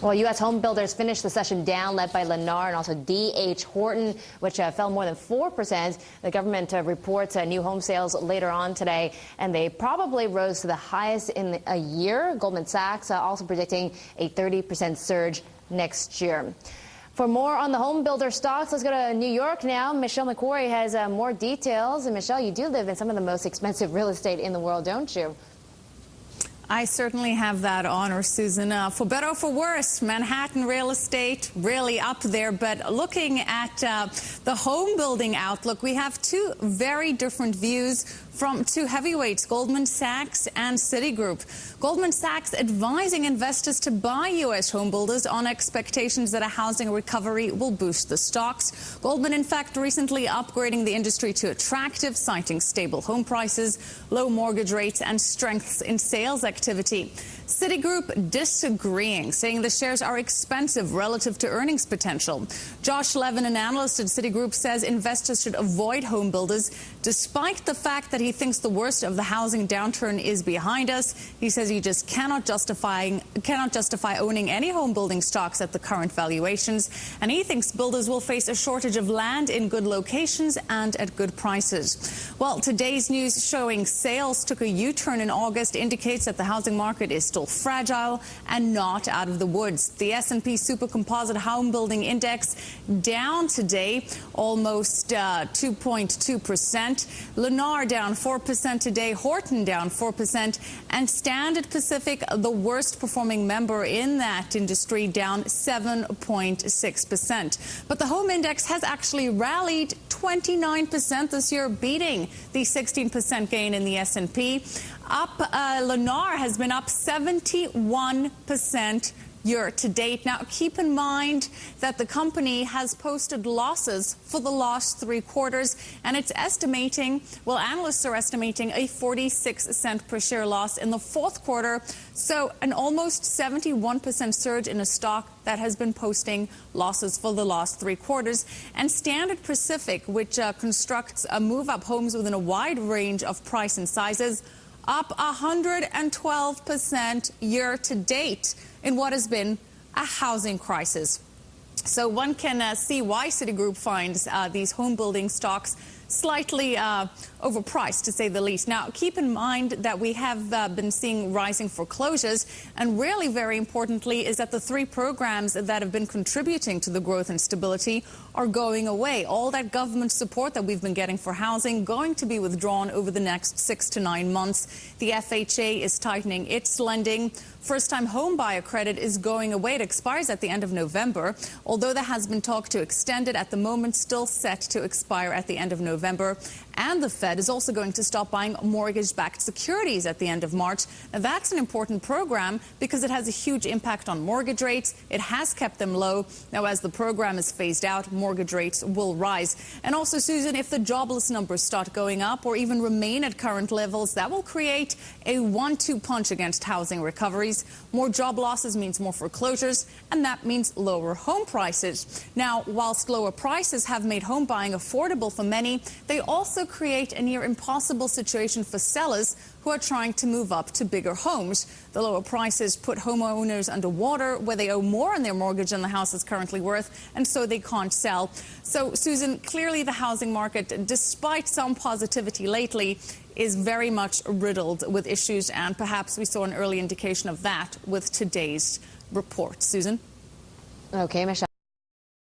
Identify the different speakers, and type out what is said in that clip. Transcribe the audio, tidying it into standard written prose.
Speaker 1: Well, U.S. home builders finished the session down, led by Lennar and also D.H. Horton, which fell more than 4%. The government reports new home sales later on today, and they probably rose to the highest in a year. Goldman Sachs also predicting a 30% surge next year. For more on the home builder stocks, let's go to New York now. Michelle McQuarrie has more details. And Michelle, you do live in some of the most expensive real estate in the world, don't you?
Speaker 2: I certainly have that honor, Susan. For better or for worse, Manhattan real estate really up there. But looking at the home building outlook, we have two very different views from two heavyweights, Goldman Sachs and Citigroup. Goldman Sachs advising investors to buy U.S. home builders on expectations that a housing recovery will boost the stocks. Goldman, in fact, recently upgrading the industry to attractive, citing stable home prices, low mortgage rates, and strengths in sales activity. Citigroup disagreeing, saying the shares are expensive relative to earnings potential. Josh Levin, an analyst at Citigroup, says investors should avoid home builders, despite the fact that he thinks the worst of the housing downturn is behind us. He says he just cannot justify owning any home building stocks at the current valuations, and he thinks builders will face a shortage of land in good locations and at good prices. Well, today's news showing sales took a U-turn in August indicates that the housing market is still fragile and not out of the woods. The S&P Super Composite Home Building Index down today, almost 2.2%. Lennar down 4% today, Horton down 4%, and Standard Pacific, the worst performing member in that industry, down 7.6%. But the home index has actually rallied 29% this year, beating the 16% gain in the S&P. Lennar has been up 71% year to date. Now, keep in mind that the company has posted losses for the last 3 quarters, and it's estimating, well, analysts are estimating a 46-cent per share loss in the 4th quarter. So an almost 71% surge in a stock that has been posting losses for the last 3 quarters. And Standard Pacific, which constructs move-up homes within a wide range of price and sizes, up 112% year to date in what has been a housing crisis. So one can see why Citigroup finds these home building stocks slightly overpriced, to say the least. Now, keep in mind that we have been seeing rising foreclosures, and really very importantly is that the 3 programs that have been contributing to the growth and stability are going away. All that government support that we've been getting for housing going to be withdrawn over the next 6 to 9 months. The FHA is tightening its lending. First-time home buyer credit is going away. It expires at the end of November, although there has been talk to extend it. At the moment, still set to expire at the end of November. And the Fed is also going to stop buying mortgage-backed securities at the end of March. Now, that's an important program because it has a huge impact on mortgage rates. It has kept them low. Now, as the program is phased out, mortgage rates will rise. And also, Susan, if the jobless numbers start going up or even remain at current levels, that will create a 1-2 punch against housing recoveries. More job losses means more foreclosures, and that means lower home prices. Now, whilst lower prices have made home buying affordable for many, they also create a near impossible situation for sellers who are trying to move up to bigger homes. The lower prices put homeowners underwater, where they owe more on their mortgage than the house is currently worth, and so they can't sell. So, Susan, clearly the housing market, despite some positivity lately, is very much riddled with issues, and perhaps we saw an early indication of that with today's report. Susan?
Speaker 1: Okay, Michelle.